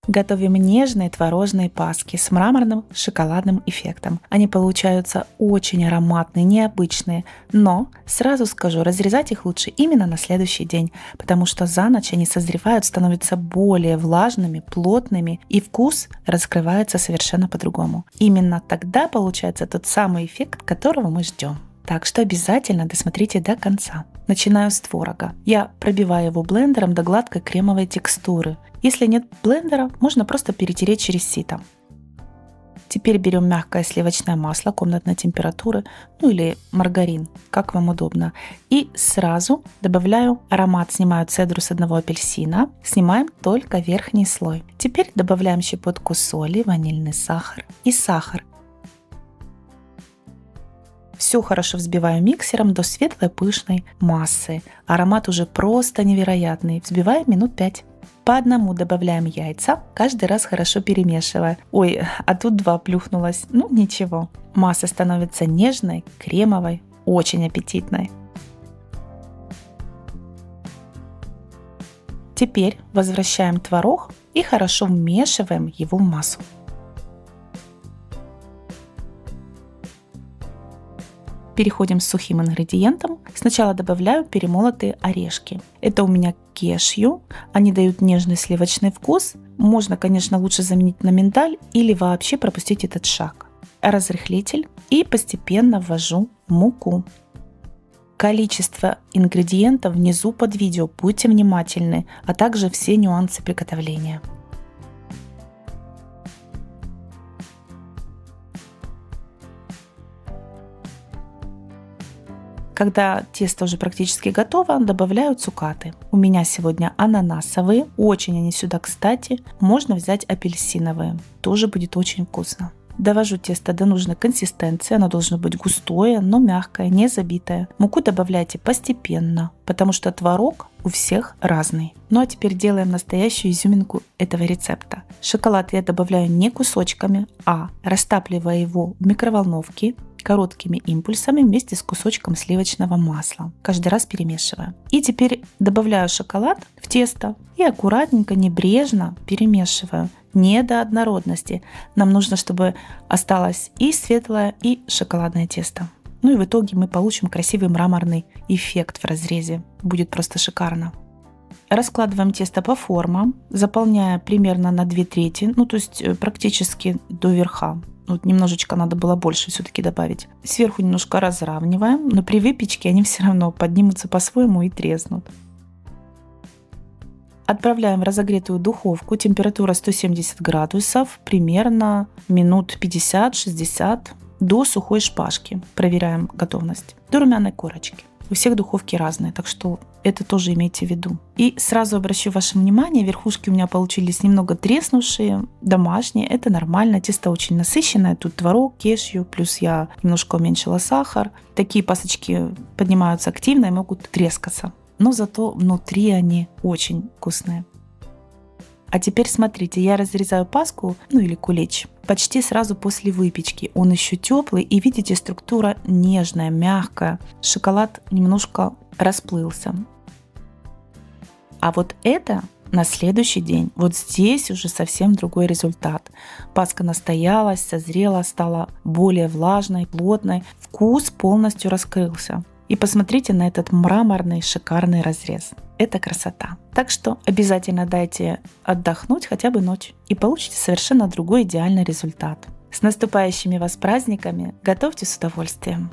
Готовим нежные творожные паски с мраморным шоколадным эффектом. Они получаются очень ароматные, необычные, но сразу скажу, разрезать их лучше именно на следующий день, потому что за ночь они созревают, становятся более влажными, плотными, и вкус раскрывается совершенно по-другому. Именно тогда получается тот самый эффект, которого мы ждем. Так что обязательно досмотрите до конца. Начинаю с творога. Я пробиваю его блендером до гладкой кремовой текстуры. Если нет блендера, можно просто перетереть через сито. Теперь берем мягкое сливочное масло комнатной температуры, или маргарин, как вам удобно. И сразу добавляю аромат, снимаю цедру с одного апельсина, снимаем только верхний слой. Теперь добавляем щепотку соли, ванильный сахар и сахар. Все хорошо взбиваю миксером до светлой пышной массы. Аромат уже просто невероятный. Взбиваем минут 5. По одному добавляем яйца, каждый раз хорошо перемешивая. Ой, а тут 2 плюхнулось. Ну ничего. Масса становится нежной, кремовой, очень аппетитной. Теперь возвращаем творог и хорошо вмешиваем его в массу. Переходим к сухим ингредиентам. Сначала добавляю перемолотые орешки. Это у меня кешью. Они дают нежный сливочный вкус. Можно, конечно, лучше заменить на миндаль или вообще пропустить этот шаг. Разрыхлитель. И постепенно ввожу муку. Количество ингредиентов внизу под видео. Будьте внимательны, а также все нюансы приготовления. Когда тесто уже практически готово, добавляю цукаты. У меня сегодня ананасовые, очень они сюда кстати. Можно взять апельсиновые, тоже будет очень вкусно. Довожу тесто до нужной консистенции, оно должно быть густое, но мягкое, не забитое. Муку добавляйте постепенно, потому что творог у всех разный. Ну а теперь делаем настоящую изюминку этого рецепта. Шоколад я добавляю не кусочками, а растапливая его в микроволновке короткими импульсами вместе с кусочком сливочного масла. Каждый раз перемешиваю. И теперь добавляю шоколад в тесто и аккуратненько, небрежно перемешиваю. Не до однородности. Нам нужно, чтобы осталось и светлое, и шоколадное тесто. Ну и в итоге мы получим красивый мраморный эффект в разрезе. Будет просто шикарно. Раскладываем тесто по формам, заполняя примерно на 2/3, то есть практически до верха. Вот немножечко надо было больше все-таки добавить. Сверху немножко разравниваем, но при выпечке они все равно поднимутся по-своему и треснут. Отправляем в разогретую духовку, температура 170 градусов, примерно минут 50-60 до сухой шпажки. Проверяем готовность. До румяной корочки. У всех духовки разные, так что это тоже имейте в виду. И сразу обращу ваше внимание, верхушки у меня получились немного треснувшие, домашние, это нормально, тесто очень насыщенное, тут творог, кешью, плюс я немножко уменьшила сахар. Такие пасочки поднимаются активно и могут трескаться, но зато внутри они очень вкусные. А теперь смотрите, я разрезаю паску, или кулич, почти сразу после выпечки. Он еще теплый, и видите, структура нежная, мягкая. Шоколад немножко расплылся. А вот это на следующий день. Вот здесь уже совсем другой результат. Паска настоялась, созрела, стала более влажной, плотной. Вкус полностью раскрылся. И посмотрите на этот мраморный шикарный разрез. Это красота. Так что обязательно дайте отдохнуть хотя бы ночь и получите совершенно другой идеальный результат. С наступающими вас праздниками! Готовьте с удовольствием!